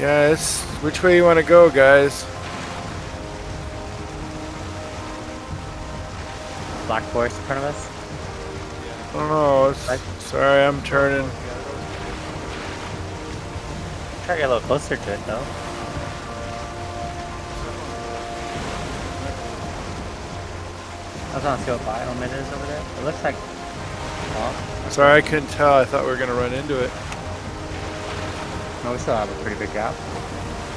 Yeah, it's which way you want to go, guys? Black forest in front of us. I don't know. Right. Sorry, I'm turning. Try to get a little closer to it though. I was gonna see what biome it is over there. It looks like. Oh, Sorry, I couldn't tell. I thought we were gonna run into it. no, we still have a pretty big gap.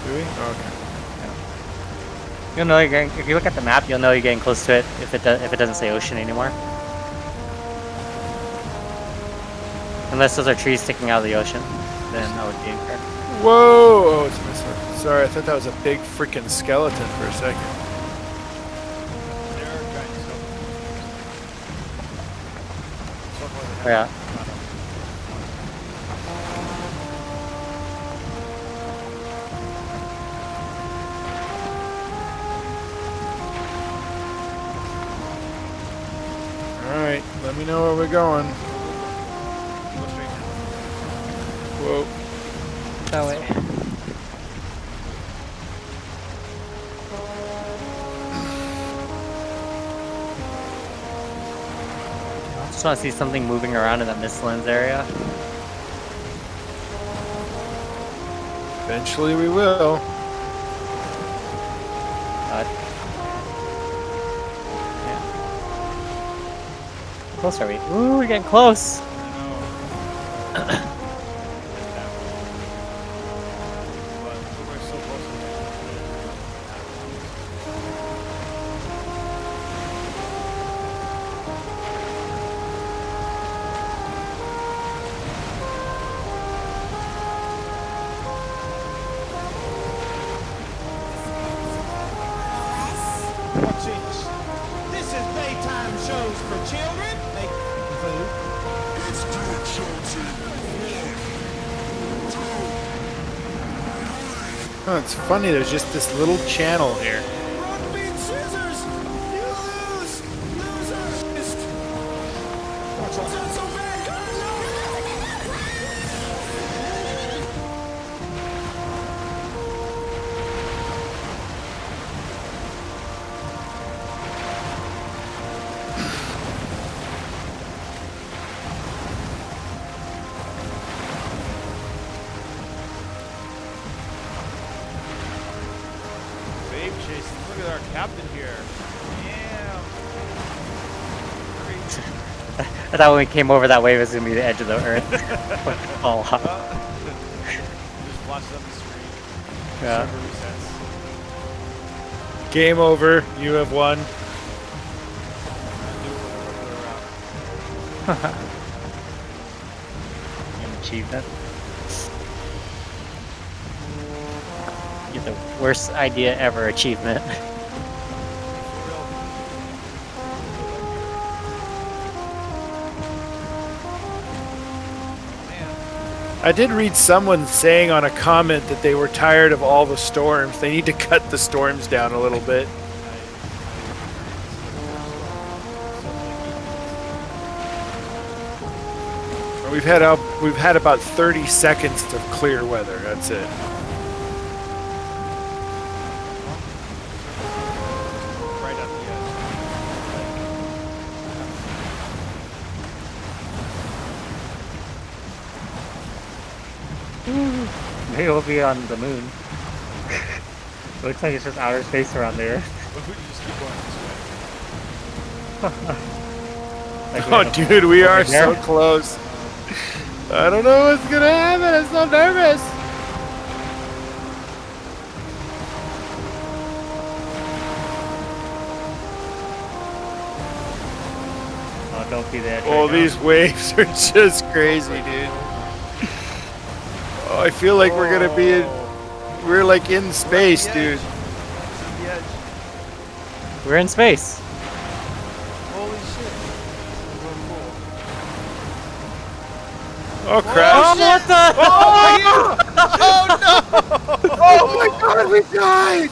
Do we? Okay. You'll know you're getting, if you look at the map, you'll know you're getting close to it if it doesn't say ocean anymore. Unless those are trees sticking out of the ocean, then I would be incorrect. Whoa! Oh, it's missing. Sorry, I thought that was a big freaking skeleton for a second. Oh, yeah. Alright, let me know where we're going. Whoa. That way. I just want to see something moving around in that Mistlands area. Eventually we will. Yeah. Close are we? Ooh, we're getting close. This is daytime shows for children. Make food. It's good Oh, it's funny, there's just this little channel here. Rock, beat, scissors. You lose. Loser. What's not so bad? Look at our captain here. Yeah. I thought when we came over that wave, it was gonna be the edge of the earth. Fall off. Just flashes up the screen. Yeah. Server resets. Game over. You have won. An achievement. Get the worst idea ever achievement. I did read someone saying on a comment that they were tired of all the storms. They need to cut the storms down a little bit. We've had about 30 seconds of clear weather. That's it. Right at the Maybe we'll be on the moon. Looks like it's just outer space around there. edge. What if we just keep going this way? Like Oh, dude, we are so there. close. I don't know what's gonna happen. I'm so nervous. Oh, don't be there. Oh, these waves are just crazy, dude. Oh, I feel like we're gonna be in. We're like in space, dude. This is the edge. We're in space. Holy shit. This is so cool. Oh crap! Oh, what the? Oh no! Oh my god, we died!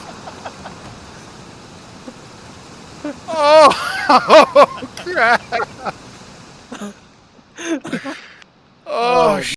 Oh, crap! Oh,